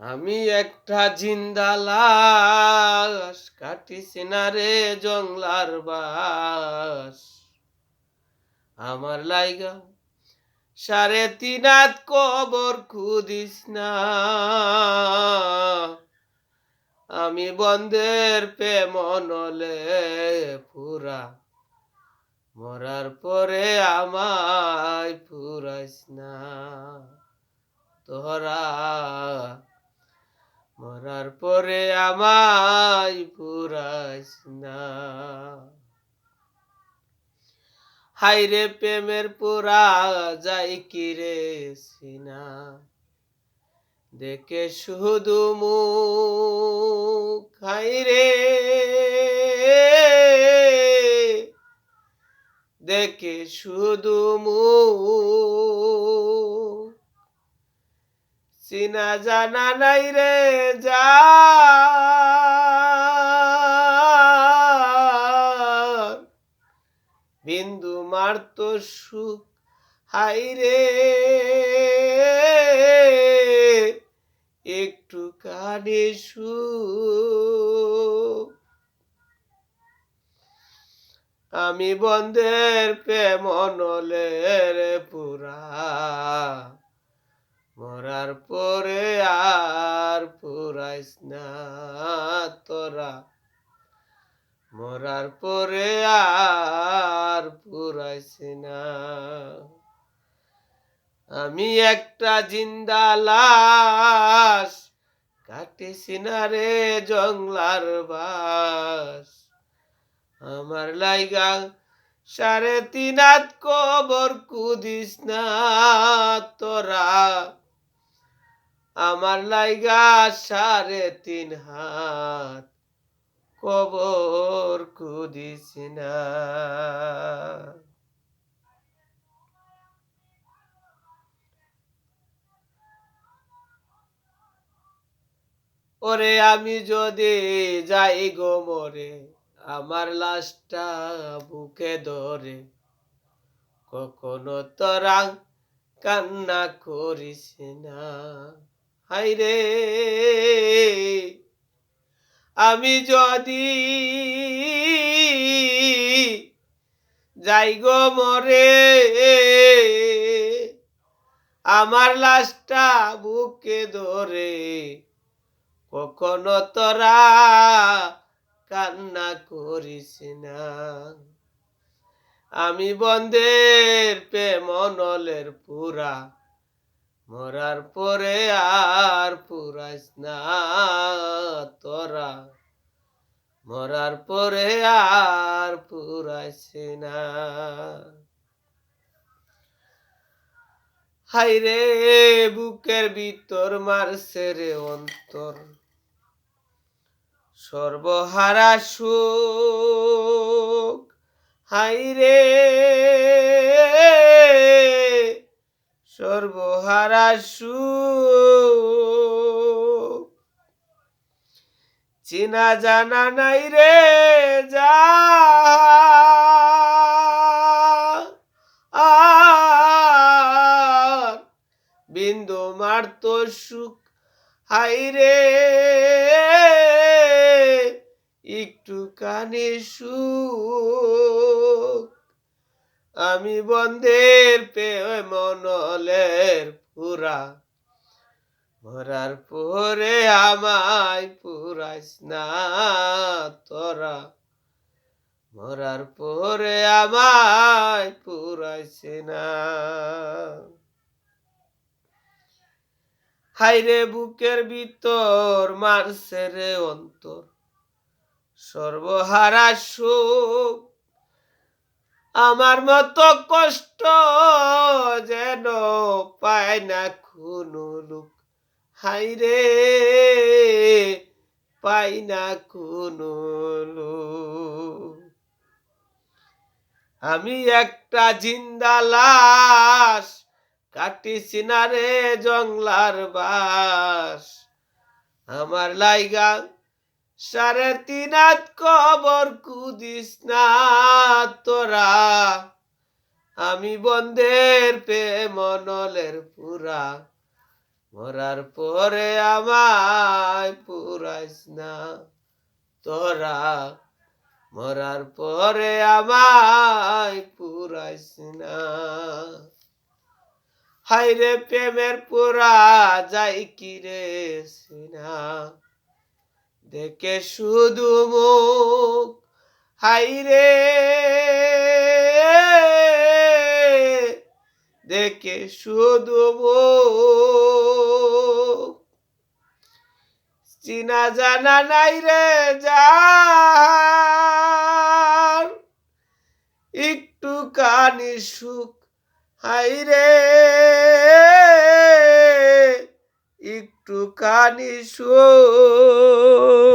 আমি একটা জিন্দা লাশ, কাটিছি না রে জংলার বাস। আমার লাইগা 3.5 কবর খুদিস না। আমি বন্ধের প্রেমনলে পুরা, মরার পরে আমায় পুরাইস না তোরা। মরার পরে আমায় পুরাইস না। হাইরে প্রেমের পুরা যাই কিরে সিনা, দেখে শুধু মুখ। হাইরে দেখে শুধু মুখ, চিনা জানা নাই রে যা। বিন্দু মারত সুখ। হাইরে একটু কানে সুখ। আমি বন্ধের প্রেমনলের পুরা, মরার পরে আর পুরাইস না তোরা। মরার পরে আর পুরাইস না। আমি একটা জিন্দা লাশ, কাটিছি না রে জংলার বাস। আমার লাইগা 3.5 কবর কুদিস না তোরা। আমার লাইগা 3.5 হাত কবর কুদিস না। ওরে আমি যদি যাই গো মরে, আমার লাশটা বুকে ধরে কখনো তোরা কান্না করিস না। হাইরে আমি যদি যাই গো মরে, আমার লাশটা বুকে ধরে কখনো তোরা কান্না করিস না। আমি বন্ধের প্রেমনলের পুরা, মরার পরে আর পুরাইস না তোরা। মরার পরে আর পুরাইস না। হাইরে বুকের ভিতর মারছে রে অন্তর, সর্বহারা সুখ। হাইরে সর্বহারা সুখ, চিনা জানা নাই রে যা। বিন্দু মারত সুখ। হাইরে একটু কানে সুখ। আমি বন্ধের প্রেমনলের পুরা, মরার পরে আমায় পুরাইস না তোরা। মরার পরে আমায় পুরাইস না। হাইরে বুকের ভিতর মারছে রে অন্তর, সর্বহারা সুখ। আমার মতো কষ্ট যেন পায় না কোনো লোক। হাইরে পাই না কোনো লোক। আমি একটা জিন্দা লাশ, কাটিছি না রে জংলার বাস। আমার লাইগা 3.5 হাত কবর কুদিস না তোরা। আমি বন্ধের প্রেমনলের পুরা, মরার পরে আমায় পুরাইস না তোরা, মরার পরে আমায় পুরাইস না। হাইরে প্রেমের পুরা যাই কি রে সিনা, দেখে শুধু মুখ, হাইরে দেখে শুধু মুখ, চিনা জানা নাই রে যার, একটু কানি সুখ, হাইরে একটু কানি সুখ।